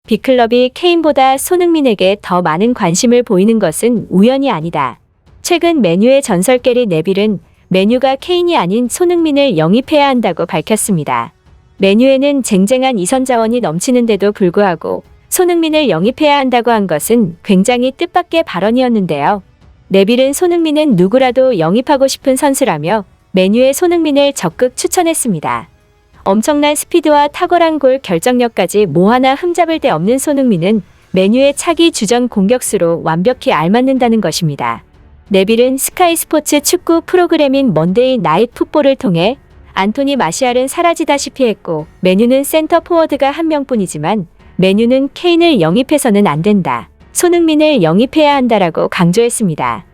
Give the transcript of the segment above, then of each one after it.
빅클럽이 케인보다 손흥민에게 더 많은 관심을 보이는 것은 우연이 아니다. 최근 맨유의 전설 게리 네빌은 맨유가 케인이 아닌 손흥민을 영입해야 한다고 밝혔습니다. 맨유에는 쟁쟁한 이선 자원이 넘치는데도 불구하고 손흥민을 영입해야 한다고 한 것은 굉장히 뜻밖의 발언이었는데요. 네빌은 손흥민은 누구라도 영입하고 싶은 선수라며 맨유의 손흥민을 적극 추천했습니다. 엄청난 스피드와 탁월한 골 결정력까지 뭐 하나 흠잡을 데 없는 손흥민은 맨유의 차기 주전 공격수로 완벽히 알맞는다는 것입니다. 네빌은 스카이 스포츠 축구 프로그램인 먼데이 나잇 풋볼을 통해 안토니 마시알은 사라지다시피 했고 맨유는 센터 포워드가 한 명뿐이지만 맨유는 케인을 영입해서는 안 된다. 손흥민을 영입해야 한다라고 강조했습니다.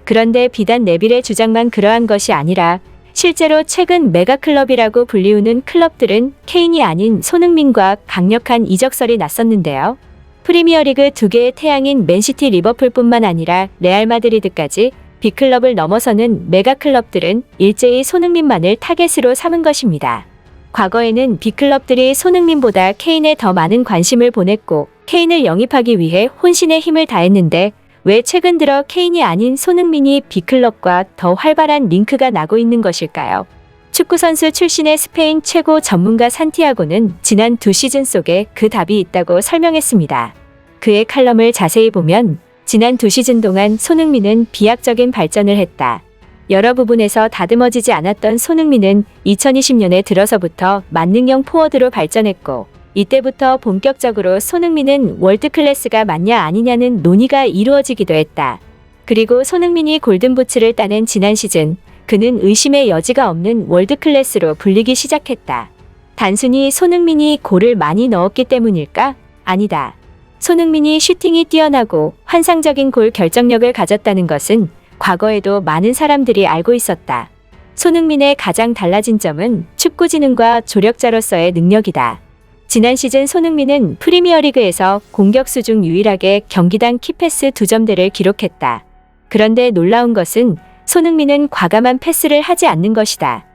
그런데 비단 네빌의 주장만 그러한 것이 아니라 실제로 최근 메가클럽이라고 불리우는 클럽들은 케인이 아닌 손흥민과 강력한 이적설이 났었는데요. 프리미어리그 두 개의 태양인 맨시티 리버풀뿐만 아니라 레알 마드리드까지 빅클럽을 넘어서는 메가클럽들은 일제히 손흥민만을 타겟으로 삼은 것입니다. 과거에는 빅클럽들이 손흥민보다 케인에 더 많은 관심을 보냈고 케인을 영입하기 위해 혼신의 힘을 다했는데 왜 최근 들어 케인이 아닌 손흥민이 빅클럽과 더 활발한 링크가 나고 있는 것일까요? 축구선수 출신의 스페인 최고 전문가 산티아고는 지난 2시즌 속에 그 답이 있다고 설명했습니다. 그의 칼럼을 자세히 보면 지난 2시즌 동안 손흥민은 비약적인 발전을 했다. 여러 부분에서 다듬어지지 않았던 손흥민은 2020년에 들어서부터 만능형 포워드로 발전했고 이때부터 본격적으로 손흥민은 월드클래스가 맞냐 아니냐는 논의가 이루어지기도 했다. 그리고 손흥민이 골든부츠를 따낸 지난 시즌 그는 의심의 여지가 없는 월드클래스로 불리기 시작했다. 단순히 손흥민이 골을 많이 넣었기 때문일까? 아니다. 손흥민이 슈팅이 뛰어나고 환상적인 골 결정력을 가졌다는 것은 과거에도 많은 사람들이 알고 있었다. 손흥민의 가장 달라진 점은 축구지능과 조력자로서의 능력이다. 지난 시즌 손흥민은 프리미어리그에서 공격수 중 유일하게 경기당 키패스 2점대를 기록했다. 그런데 놀라운 것은 손흥민은 과감한 패스를 하지 않는 것이다.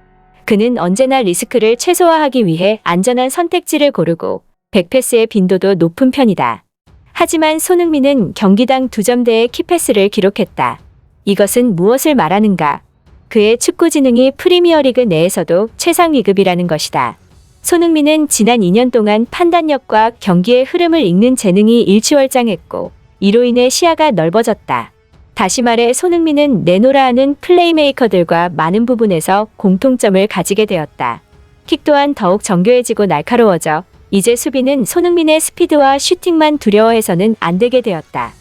그는 언제나 리스크를 최소화하기 위해 안전한 선택지를 고르고 백패스의 빈도도 높은 편이다. 하지만 손흥민은 경기당 2점대의 키패스를 기록했다. 이것은 무엇을 말하는가? 그의 축구 지능이 프리미어리그 내에서도 최상 위급이라는 것이다. 손흥민은 지난 2년 동안 판단력과 경기의 흐름을 읽는 재능이 일취월장했고 이로 인해 시야가 넓어졌다. 다시 말해 손흥민은 내노라 하는 플레이메이커들과 많은 부분에서 공통점을 가지게 되었다. 킥 또한 더욱 정교해지고 날카로워져 이제 수비는 손흥민의 스피드와 슈팅만 두려워해서는 안 되게 되었다.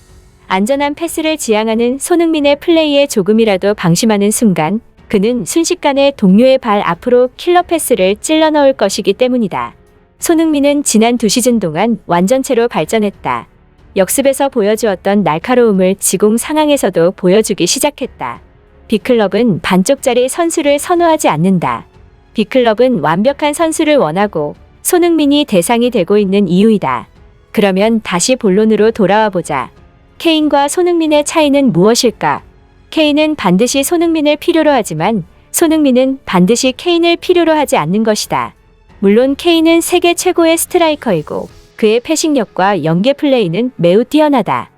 안전한 패스를 지향하는 손흥민의 플레이에 조금이라도 방심하는 순간 그는 순식간에 동료의 발 앞으로 킬러 패스를 찔러 넣을 것이기 때문이다. 손흥민은 지난 2시즌 동안 완전체로 발전했다. 역습에서 보여주었던 날카로움을 지공 상황에서도 보여주기 시작했다. 빅클럽은 반쪽짜리 선수를 선호하지 않는다. 빅클럽은 완벽한 선수를 원하고 손흥민이 대상이 되고 있는 이유이다. 그러면 다시 본론으로 돌아와 보자. 케인과 손흥민의 차이는 무엇일까? 케인은 반드시 손흥민을 필요로 하지만 손흥민은 반드시 케인을 필요로 하지 않는 것이다. 물론 케인은 세계 최고의 스트라이커이고 그의 패싱력과 연계 플레이는 매우 뛰어나다.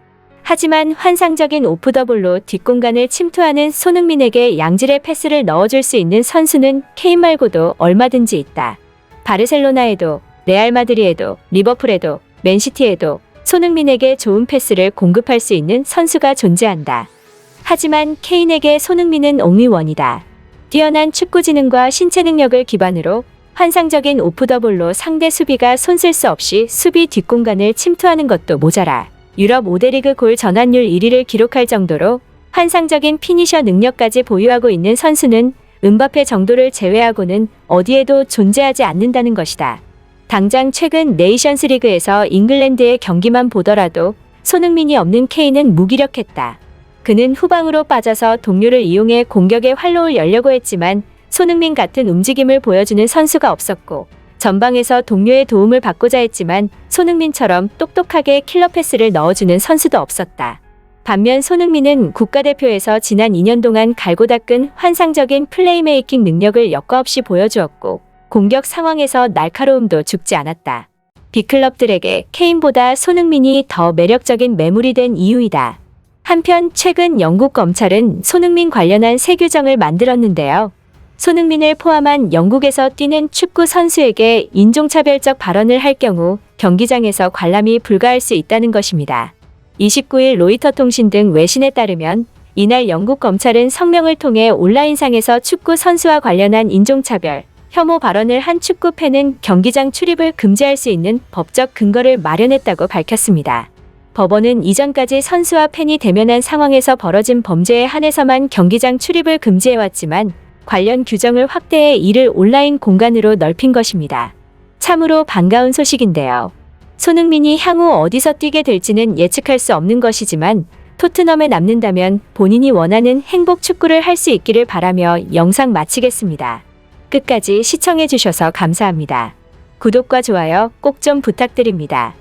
하지만 환상적인 오프더볼로 뒷공간을 침투하는 손흥민에게 양질의 패스를 넣어줄 수 있는 선수는 케인 말고도 얼마든지 있다. 바르셀로나에도, 레알 마드리에도, 리버풀에도, 맨시티에도 손흥민에게 좋은 패스를 공급할 수 있는 선수가 존재한다. 하지만 케인에게 손흥민은 옹리원이다. 뛰어난 축구 지능과 신체 능력을 기반으로 환상적인 오프더볼로 상대 수비가 손쓸 수 없이 수비 뒷공간을 침투하는 것도 모자라 유럽 5대 리그 골 전환율 1위를 기록할 정도로 환상적인 피니셔 능력까지 보유하고 있는 선수는 음바페 정도를 제외하고는 어디에도 존재하지 않는다는 것이다. 당장 최근 네이션스 리그에서 잉글랜드의 경기만 보더라도 손흥민이 없는 케인은 무기력했다. 그는 후방으로 빠져서 동료를 이용해 공격의 활로를 열려고 했지만 손흥민 같은 움직임을 보여주는 선수가 없었고 전방에서 동료의 도움을 받고자 했지만 손흥민처럼 똑똑하게 킬러 패스를 넣어주는 선수도 없었다. 반면 손흥민은 국가대표에서 지난 2년 동안 갈고 닦은 환상적인 플레이메이킹 능력을 여과 없이 보여주었고 공격 상황에서 날카로움도 죽지 않았다. 빅클럽들에게 케인보다 손흥민이 더 매력적인 매물이 된 이유이다. 한편 최근 영국 검찰은 손흥민 관련한 새 규정을 만들었는데요. 손흥민을 포함한 영국에서 뛰는 축구 선수에게 인종차별적 발언을 할 경우 경기장에서 관람이 불가할 수 있다는 것입니다. 29일 로이터 통신 등 외신에 따르면 이날 영국 검찰은 성명을 통해 온라인상에서 축구 선수와 관련한 인종차별, 혐오 발언을 한 축구 팬은 경기장 출입을 금지할 수 있는 법적 근거를 마련했다고 밝혔습니다. 법원은 이전까지 선수와 팬이 대면한 상황에서 벌어진 범죄에 한해서만 경기장 출입을 금지해왔지만 관련 규정을 확대해 이를 온라인 공간으로 넓힌 것입니다. 참으로 반가운 소식인데요. 손흥민이 향후 어디서 뛰게 될지는 예측할 수 없는 것이지만 토트넘에 남는다면 본인이 원하는 행복 축구를 할 수 있기를 바라며 영상 마치겠습니다. 끝까지 시청해주셔서 감사합니다. 구독과 좋아요 꼭 좀 부탁드립니다.